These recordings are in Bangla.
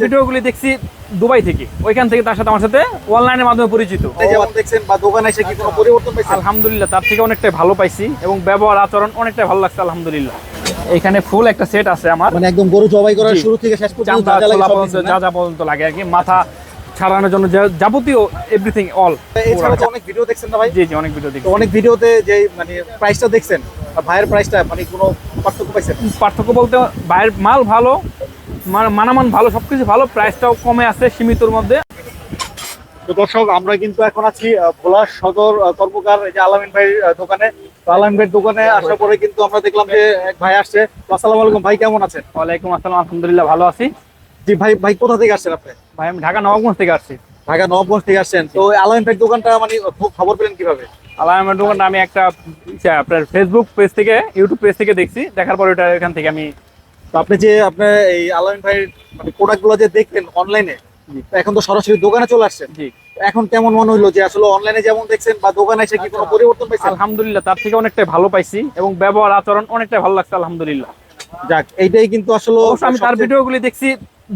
ভিডিওগুলি দেখছি দুবাই থেকে, ওইখান থেকে তার সাথে আমার সাথে অনলাইনের মাধ্যমে পরিচিত। যেমন দেখছেন বা দোকানে এসে কি কোনো পরিবর্তন পাইছেন? আলহামদুলিল্লাহ, তার থেকে অনেকটাই ভালো পাইছি এবং ব্যবহার আচরণ অনেকটাই ভালো লাগছে আলহামদুলিল্লাহ। এখানে ফুল একটা সেট আছে আমার, মানে একদম গরু জবাই করার শুরু থেকে শেষ পর্যন্ত চামড়া ছোলা পর্যন্ত যা যা পর্যন্ত লাগে আর কি, মাথা ছাড়ানোর জন্য যাবতীয় এভরিথিং অল। এছাড়া তো অনেক ভিডিও দেখছেন না ভাই? জি জি, অনেক ভিডিও দেখি। তো অনেক ভিডিওতে যে মানে প্রাইসটা দেখছেন বা ভাইয়ের প্রাইসটা মানে কোনো পার্থক্য পাইছেন? পার্থক্য বলতে বাইরের মাল ভালো, মানামান ভালো, সবকিছু ভালো, প্রাইসটাও কমে আছে সীমিতর মধ্যে। তো দর্শক, আমরা কিন্তু এখন আছি ভোলা সদর কর্মকার এই যে আলামিন ভাইয়ের দোকানে। তো আলামিন ভাইয়ের দোকানে আসার পরে কিন্তু আমরা দেখলাম যে এক ভাই আসছে। আসসালামু আলাইকুম ভাই, কেমন আছেন? ওয়ালাইকুম আসসালাম, আলহামদুলিল্লাহ ভালো আছি। জি ভাই, ভাই কোথা থেকে আসছেন আপনি? ভাই আমি ঢাকা নবাবগঞ্জ থেকে আসছি। ঢাকা নবাবগঞ্জ থেকে আসছেন। তো আলামিন ভাইয়ের দোকানটা মানে খবর পেলেন কিভাবে? আলামিনের দোকানটা আমি একটা আপনার ফেসবুক পেজ থেকে, ইউটিউব পেজ থেকে দেখছি, দেখার পরে ওটা এখান থেকে আমি। তো আপনি যে আপনার এই আলামিন ভাইয়ের মানে প্রোডাক্টগুলো যে দেখলেন অনলাইনে, এখন তো সরাসরি দোকানে চলে আসছেন। জি, এখন কেমন মনে হলো যে আসলে অনলাইনে যেমন দেখছেন বা দোকানে এসে কি কোনো পরিবর্তন পাইছেন? আলহামদুলিল্লাহ, তার থেকে অনেকটাই ভালো পাইছি এবং ব্যবহার আচরণ অনেকটাই ভালো লাগছে আলহামদুলিল্লাহ। যাক, এইটাই কিন্তু আসলে আমি তার ভিডিওগুলি দেখছি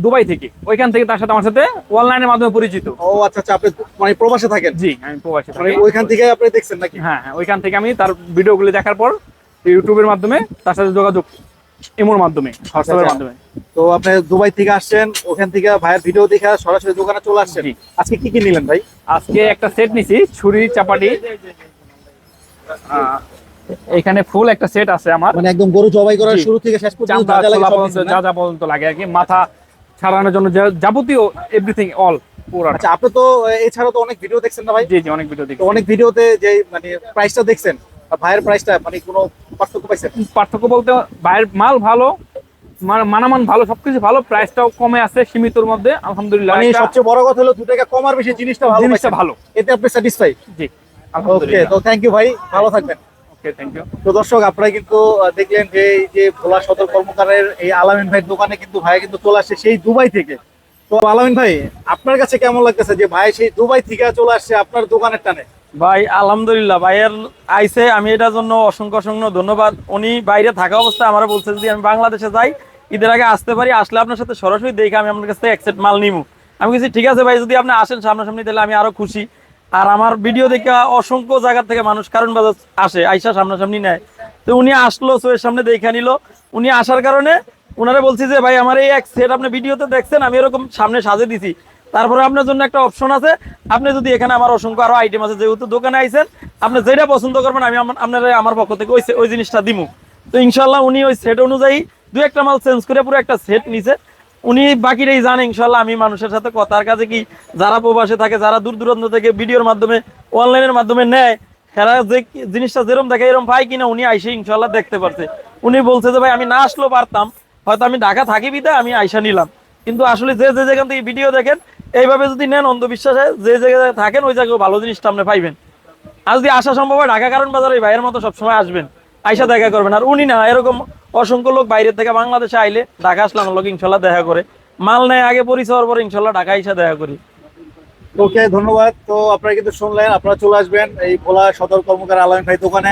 দুবাই থেকে, ওইখান থেকে তার সাথে আমার সাথে অনলাইনের মাধ্যমে পরিচিত। ও আচ্ছা আচ্ছা, আপনি মানে প্রবাসে থাকেন? জি, আমি প্রবাসী মানে থাকি। ওইখান থেকে আপনি দেখছেন নাকি? হ্যাঁ হ্যাঁ, ওইখান থেকে আমি তার ভিডিওগুলি দেখার পর ইউটিউবের মাধ্যমে তার সাথে যোগাযোগ, ইমোর মাধ্যমে, হোয়াটসঅ্যাপের মাধ্যমে। তো আপনি দুবাই থেকে আসছেন, ওখান থেকে ভাইয়ের ভিডিও দেখে সরাসরি দোকানে চলে আসছেন। জি। আজকে কি কি নিলেন ভাই? আজকে একটা সেট নিছি, ছুরি চাপাটি। এখানে ফুল একটা সেট আছে আমার, মানে একদম গরু জবাই করার জি। শুরু থেকে শেষ পর্যন্ত চামড়া যা যা লাগে ছোলা সব পর্যন্ত নিছেন না? যা যা পর্যন্ত লাগে আর কি, মাথা ছাড়ানোর জন্য যাবতীয় এভরিথিং অল পুরো। আচ্ছা, আপনি তো এছাড়া তো অনেক ভিডিও দেখছেন না ভাই? জি জি, অনেক ভিডিও তো দেখি। অনেক ভিডিওতে যে মানে প্রাইসটা দেখছেন বা ভাইয়ের প্রাইসটা মানে কোনো পার্থক্য পাইছেন? পার্থক্য বলতে বাইরের মাল ভালো, মানামান ভালো, সবকিছু ভালো, প্রাইসটাও কমে আছে সীমিতর মধ্যে আলহামদুলিল্লাহ। মানে সবচেয়ে বড় কথা হলো 2 টাকা কম আর বেশি জিনিসটা ভালো জিনিসটা পাইছেন। ভালো। এতে আপনি স্যাটিসফাই? জি ওকে, আলহামদুলিল্লাহ। তো থ্যাংক ইউ ভাই, ভালো থাকবেন। ওকে, থ্যাংক ইউ। তো দর্শক, আপনারা কিন্তু দেখলেন যে এই যে ভোলা সদর কর্মকারের এই আলামিন ভাইয়ের দোকানে কিন্তু ভাই কিন্তু চলে আসছে সেই দুবাই থেকে। তো আলামিন ভাই, আপনার কাছে কেমন লাগতেছে যে ভাই সেই দুবাই থেকে চলে আসছে আপনার দোকানের টানে? ভাই আলহামদুলিল্লাহ, ভাইয়ের আইসে আমি এটার জন্য অসংখ্য অসংখ্য ধন্যবাদ। উনি বাইরে থাকা অবস্থায় আমার বলছে যদি আমি বাংলাদেশে যাই, ঈদের আগে আসতে পারি, আসলে আপনার সাথে সরাসরি দেখে আমি আপনার কাছ থেকে একসেট মাল নিবো। আমি বলছি ঠিক আছে ভাই, যদি আপনি আসেন সামনাসামনি তাহলে আমি আরো খুশি। আর আমার ভিডিও দেখে অসংখ্য জায়গা থেকে মানুষ কারণ বাজার আসে, আইসা সামনাসামনি নেয়। তো উনি আসলো, চোখের সামনে দেখে নিল। উনি আসার কারণে ওনারা বলছি যে ভাই আমার এই এক সেট আপনি ভিডিওতে দেখছেন, আমি এরকম সামনে সাজে দিছি। তারপরে আপনার জন্য একটা অপশন আছে, আপনি যদি এখানে আমার অসংখ্য আরো আইটেম আছে, যেহেতু দোকানে আইছেন আপনি যেটা পছন্দ করবেন আমি আপনার আমার পক্ষ থেকে ওই জিনিসটা দিমু। তো ইনশাল্লাহ উনি ওই সেট অনুযায়ী দু একটা মাল চেঞ্জ করে পুরো একটা সেট নিছে। উনি বাকিটাই জানে ইনশাল্লাহ। আমি মানুষের সাথে কথার কাছে কি, যারা প্রবাসে থাকে, যারা দূর দূরান্ত থেকে ভিডিওর মাধ্যমে, অনলাইনের মাধ্যমে নেয়, এরা যে জিনিসটা যেরকম দেখে এরকম পাই কিনা উনি আইসে ইনশাল্লাহ দেখতে পারছে। উনি বলছে যে ভাই আমি না আসলেও পারতাম, হয়তো আমি ঢাকা থাকি বিদায় আমি আইসা নিলাম। কিন্তু আসলে যে যে যেখান থেকে ভিডিও দেখেন এইভাবে যদি নেন, অন্ধবিশ্বাসে যে জায়গায় থাকেন ওই জায়গায় ভালো জিনিসটা আপনি পাইবেন। আর যদি আসা সম্ভব হয় ঢাকা কারণ বাজারে ভাইয়ের মতো সবসময় আসবেন, আইসা দেখা করবেন। আর উনি না, এরকম অসংখ্য লোক বাইরে থেকে বাংলাদেশে আইলে ঢাকা আসলে আমার লোক ইনশাল্লাহ দেখা করে, মাল নেয় আগে পরিচয় হওয়ার পরে ইনশাল্লাহ ঢাকা আইসা দেখা করি। ওকে, ধন্যবাদ। তো আপনারা কিন্তু শুনলেন, আপনারা চলে আসবেন এই ভোলা সদর কর্মকার আলামিন ভাই দোকানে।